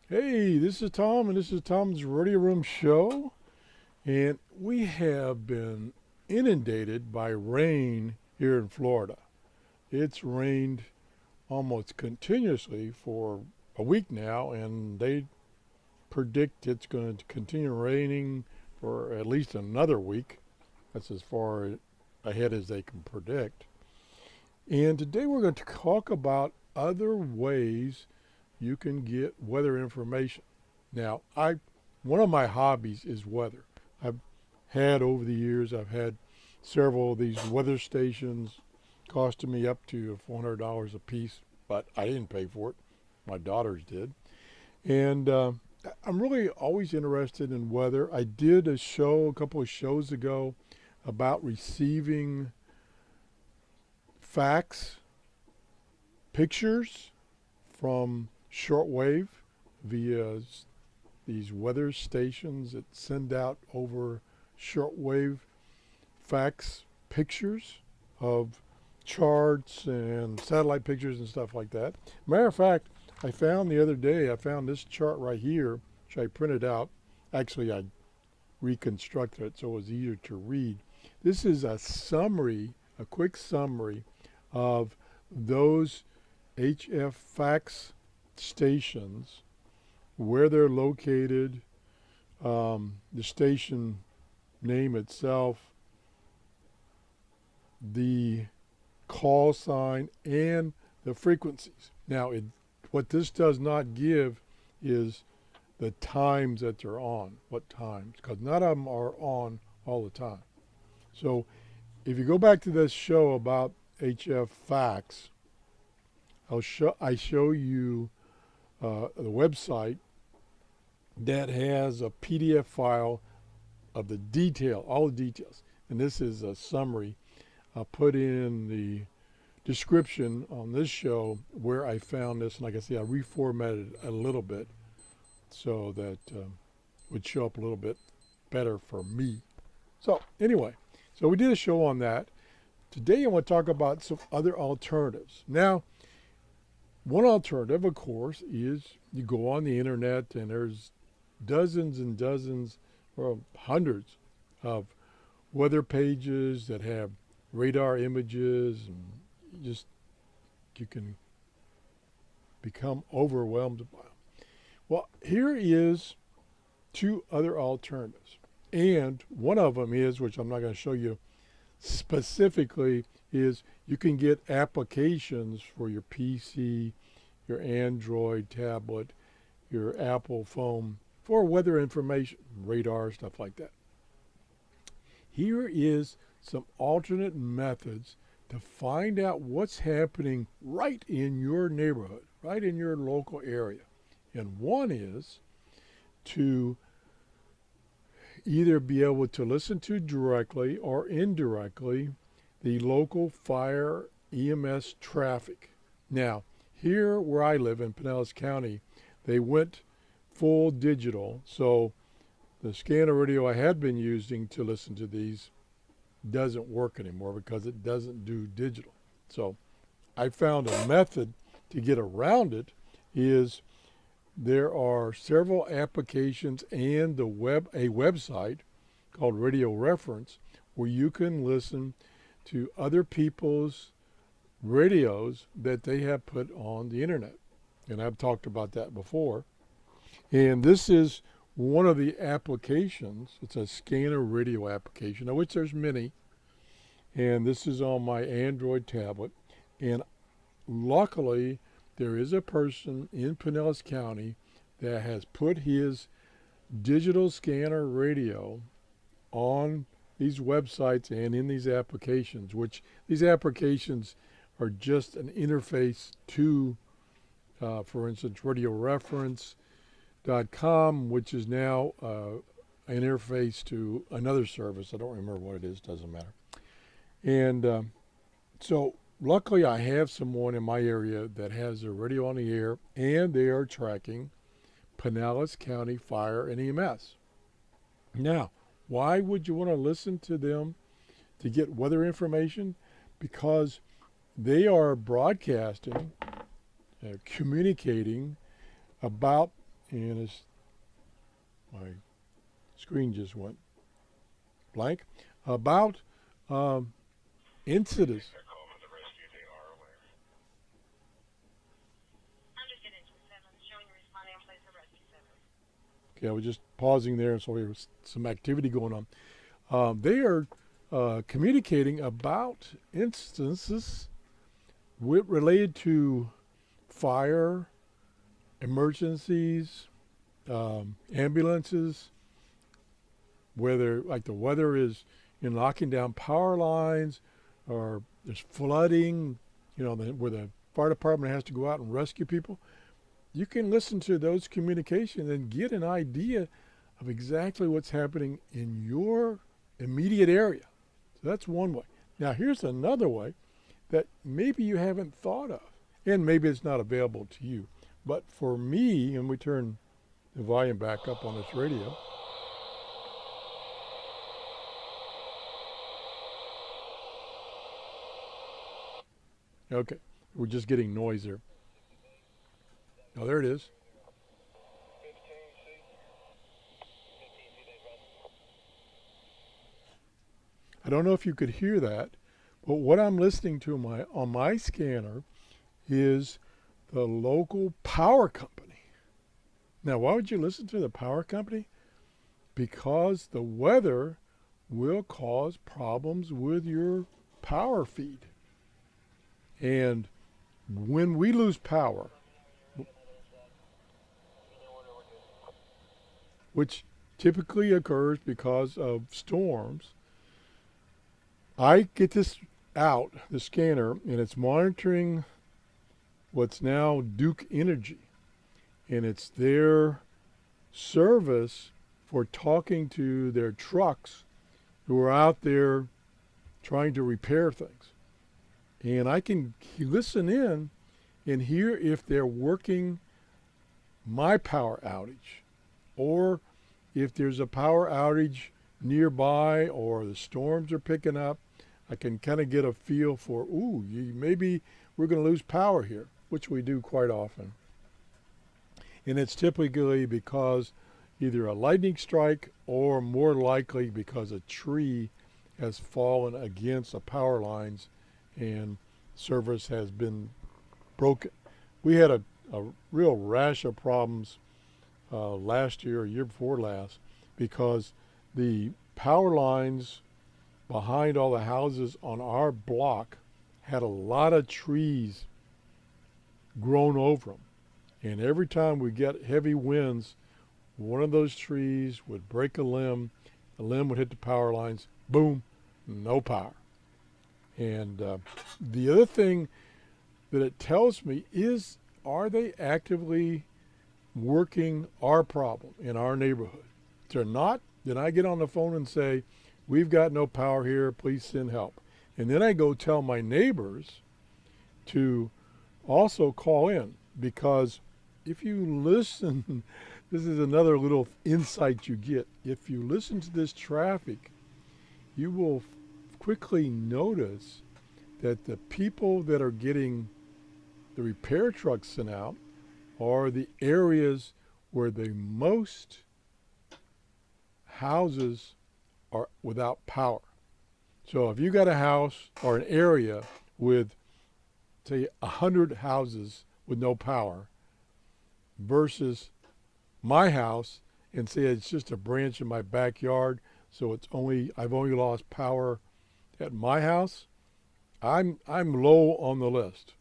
Hey, this is Tom, and this is Tom's Radio Room Show. And we have been inundated by rain here in Florida. It's rained almost continuously for a week now, and they predict it's going to continue raining for at least another week. That's as far ahead as they can predict. And today we're going to talk about other ways you can get weather information. Now, I one of my hobbies is weather. I've had over the years, I've had several of these weather stations costing me up to $400 a piece, but I didn't pay for it. My daughters did. And I'm really always interested in weather. I did a couple of shows ago, about receiving fax pictures from shortwave via these weather stations that send out over shortwave fax pictures of charts and satellite pictures and stuff like that. Matter of fact, I found the other day, I found this chart right here, which I printed out. Actually, I reconstructed it so it was easier to read. This is a summary, a quick summary of those HF fax stations, where they're located, the station name itself, the call sign, and the frequencies. Now, what this does not give is the times that they're on, what times, because none of them are on all the time. So if you go back to this show about HF fax, I show you the website that has a PDF file of the detail, all the details. And this is a summary. I'll put in the description on this show where I found this. And like I say, I reformatted it a little bit so that would show up a little bit better for me. So anyway, so we did a show on that. Today I want to talk about some other alternatives. Now, one alternative, of course, is you go on the internet and there's dozens and dozens or hundreds of weather pages that have radar images, and you can become overwhelmed by them. Well, here is two other alternatives. And one of them is, which I'm not going to show you specifically, is you can get applications for your PC, your Android tablet, your Apple phone for weather information, radar, stuff like that. Here is some alternate methods to find out what's happening right in your neighborhood, right in your local area. And one is to either be able to listen to directly or indirectly the local fire EMS traffic. Now, here where I live in Pinellas County, they went full digital, so the scanner radio I had been using to listen to these doesn't work anymore because it doesn't do digital. So I found a method to get around it. Is there are several applications and a website called Radio Reference where you can listen to other people's radios that they have put on the internet. And I've talked about that before. And this is one of the applications. It's a scanner radio application, of which there's many. And this is on my Android tablet. And luckily, there is a person in Pinellas County that has put his digital scanner radio on these websites and in these applications, which these applications are just an interface to, for instance, radioreference.com, which is now an interface to another service. I don't remember what it is, doesn't matter. And so luckily I have someone in my area that has their radio on the air, and they are tracking Pinellas County Fire and EMS. Now, why would you want to listen to them to get weather information? Because they are broadcasting, communicating about and my screen just went blank, about incidents. Okay, I was just pausing there, so there was some activity going on. They are communicating about instances related to fire, emergencies, ambulances, whether like the weather is knocking down power lines or there's flooding, where the fire department has to go out and rescue people. You can listen to those communications and get an idea of exactly what's happening in your immediate area. So that's one way. Now here's another way that maybe you haven't thought of, and maybe it's not available to you. But for me, and we turn the volume back up on this radio. Okay, we're just getting noise there. Oh, there it is. I don't know if you could hear that, but what I'm listening to on my scanner is the local power company. Now, why would you listen to the power company? Because the weather will cause problems with your power feed. And when we lose power, which typically occurs because of storms, I get this out, the scanner, and it's monitoring what's now Duke Energy. And it's their service for talking to their trucks who are out there trying to repair things. And I can listen in and hear if they're working my power outage or if there's a power outage nearby or the storms are picking up. I can kind of get a feel for, maybe we're going to lose power here, which we do quite often. And it's typically because either a lightning strike or more likely because a tree has fallen against the power lines and service has been broken. We had a real rash of problems last year or year before last because the power lines behind all the houses on our block had a lot of trees grown over them. And every time we get heavy winds, one of those trees would break a limb, the limb would hit the power lines, boom, no power. And the other thing that it tells me is, are they actively working our problem in our neighborhood? If they're not, then I get on the phone and say, we've got no power here, please send help. And then I go tell my neighbors to also call in, because if you listen, this is another little insight you get. If you listen to this traffic, you will quickly notice that the people that are getting the repair trucks sent out are the areas where the most houses are without power. So if you got a house or an area with, say, 100 houses with no power versus my house, and say it's just a branch in my backyard, so I've only lost power at my house, I'm low on the list.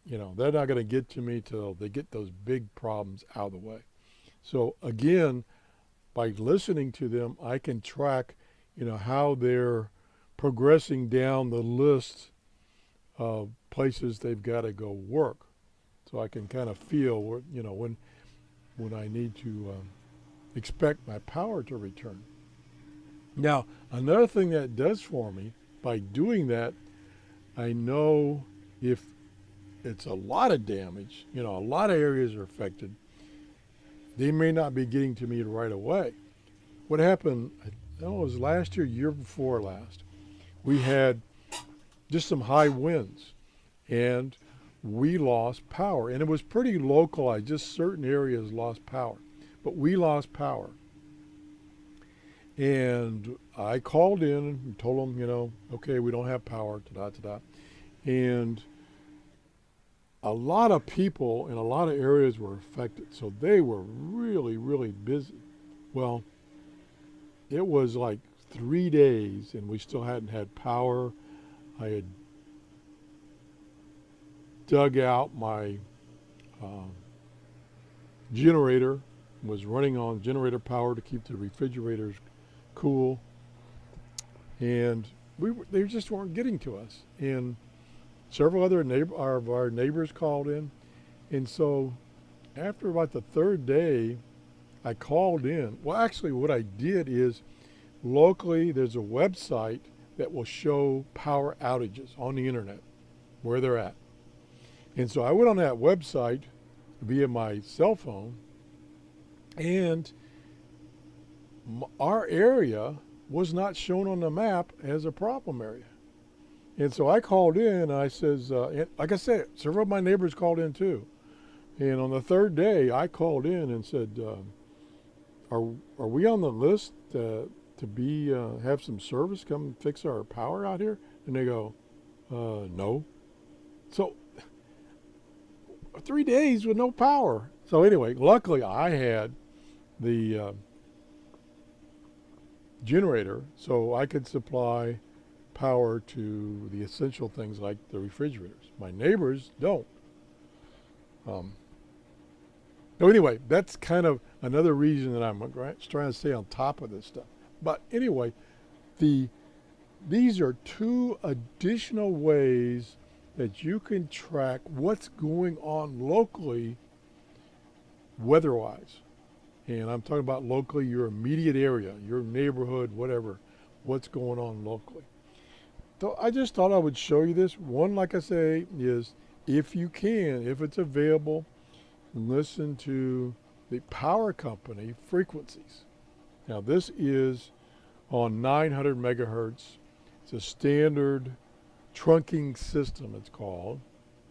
They're not going to get to me till they get those big problems out of the way. So again, by listening to them, I can track, how they're progressing down the list of places they've got to go work. So I can kind of feel, when I need to expect my power to return. Now, another thing that does for me, by doing that, I know if it's a lot of damage, a lot of areas are affected, they may not be getting to me right away. What happened, it was last year before last, we had just some high winds, and we lost power. And it was pretty localized, just certain areas lost power. But we lost power. And I called in and told them, okay, we don't have power, ta-da. And a lot of people in a lot of areas were affected. So they were really, really busy. Well, it was like 3 days and we still hadn't had power. I had dug out my generator, was running on generator power to keep the refrigerators cool, and they just weren't getting to us. And several other of our neighbors called in, and so after about the third day, I called in. Well, actually, what I did is locally there's a website that will show power outages on the internet where they're at. And so I went on that website via my cell phone, and our area was not shown on the map as a problem area. And so I called in and I says, and like I said, several of my neighbors called in too. And on the third day, I called in and said, are we on the list to be have some service come fix our power out here? And they go, no. So 3 days with no power. So anyway, luckily I had the generator, so I could supply power to the essential things like the refrigerators. My neighbors don't. So anyway, that's kind of another reason that I'm trying to stay on top of this stuff. But anyway, these are two additional ways that you can track what's going on locally weather-wise. And I'm talking about locally, your immediate area, your neighborhood, whatever, what's going on locally. So I just thought I would show you this. One, like I say, is if you can, if it's available, listen to the power company frequencies. Now this is on 900 megahertz. It's a standard trunking system, it's called,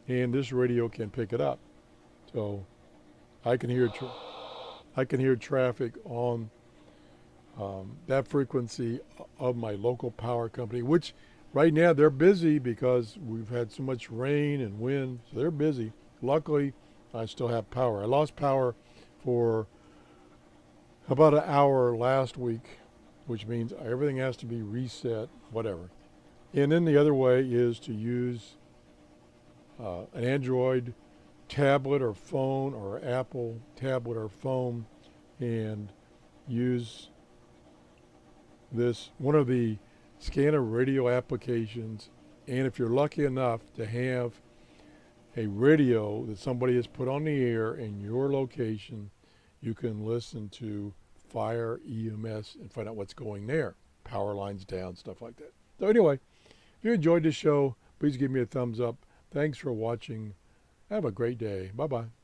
and this radio can pick it up. So I can hear traffic on that frequency of my local power company, which right now they're busy because we've had so much rain and wind, so they're busy. Luckily, I still have power. I lost power for about an hour last week, which means everything has to be reset, whatever. And then the other way is to use an Android tablet or phone or Apple tablet or phone and use one of the scanner radio applications. And if you're lucky enough to have a radio that somebody has put on the air in your location, you can listen to fire, EMS, and find out what's going there. Power lines down, stuff like that. So anyway, if you enjoyed this show, please give me a thumbs up. Thanks for watching. Have a great day. Bye-bye.